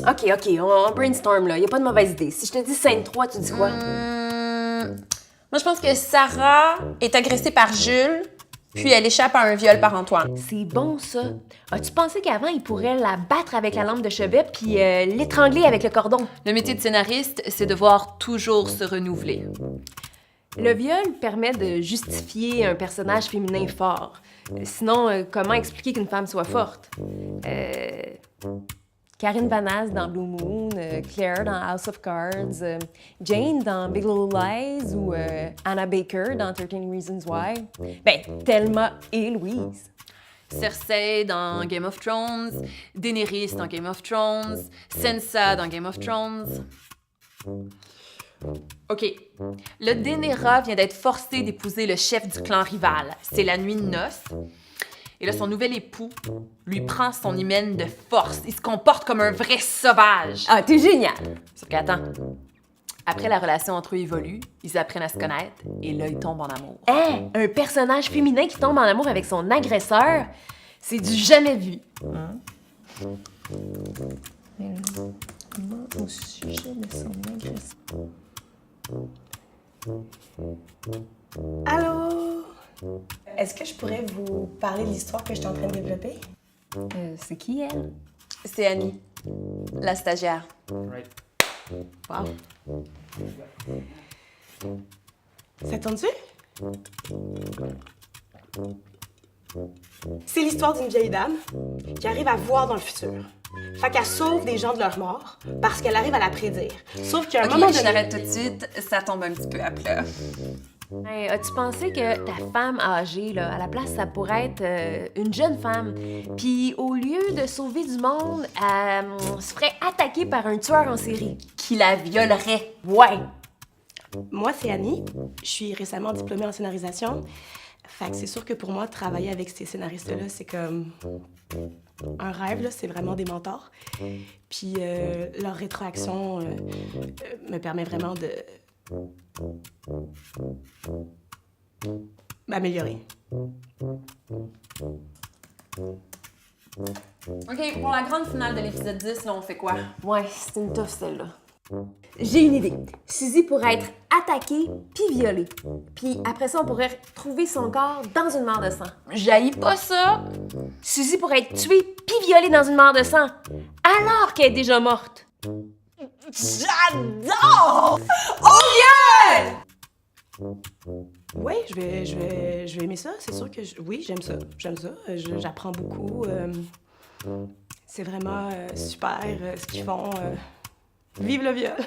OK, on brainstorm, là. Y a pas de mauvaise idée. Si je te dis scène 3, tu dis quoi? Moi, je pense que Sarah est agressée par Jules, puis elle échappe à un viol par Antoine. C'est bon, ça. As-tu pensé qu'avant, il pourrait la battre avec la lampe de chevet puis l'étrangler avec le cordon? Le métier de scénariste, c'est devoir toujours se renouveler. Le viol permet de justifier un personnage féminin fort. Sinon, comment expliquer qu'une femme soit forte? Karine Vanasse dans Blue Moon, Claire dans House of Cards, Jane dans Big Little Lies ou Anna Baker dans 13 Reasons Why. Ben, Thelma et Louise. Cersei dans Game of Thrones, Daenerys dans Game of Thrones, Sansa dans Game of Thrones. OK. Le Daenerys vient d'être forcé d'épouser le chef du clan rival. C'est la nuit de noces. Et là, son nouvel époux lui prend son hymen de force. Il se comporte comme un vrai sauvage. Ah, t'es génial! Sauf qu'attends, après la relation entre eux évolue, ils apprennent à se connaître et là, ils tombent en amour. Hein? Un personnage féminin qui tombe en amour avec son agresseur? C'est du jamais vu. Au sujet de son agresseur. Allô? Est-ce que je pourrais vous parler de l'histoire que je suis en train de développer? C'est qui, elle? C'est Annie, la stagiaire. Wow. Ça tourne-tu? C'est l'histoire d'une vieille dame qui arrive à voir dans le futur. Fait qu'elle sauve des gens de leur mort parce qu'elle arrive à la prédire. Sauf qu'à un moment donné... je t'arrête tout de suite, ça tombe un petit peu à plat. Hey, as-tu pensé que ta femme âgée, là, à la place, ça pourrait être une jeune femme? Puis au lieu de sauver du monde, elle se ferait attaquer par un tueur en série. Qui la violerait. Ouais! Moi, c'est Annie. Je suis récemment diplômée en scénarisation. Fait que c'est sûr que pour moi, travailler avec ces scénaristes-là, c'est comme un rêve, là. C'est vraiment des mentors. Puis leur rétroaction me permet vraiment de m'améliorer. OK, pour la grande finale de l'épisode 10, là, on fait quoi? Ouais, c'est une tough, celle-là. J'ai une idée. Suzy pourrait être attaquée puis violée. Puis après ça, on pourrait trouver son corps dans une mare de sang. J'haïs pas ça! Suzy pourrait être tuée puis violée dans une mare de sang, alors qu'elle est déjà morte. J'adore! Oh yeah! Oui, je vais aimer ça. C'est sûr que oui, j'aime ça. J'apprends beaucoup. C'est vraiment super ce qu'ils font. Vive le viol!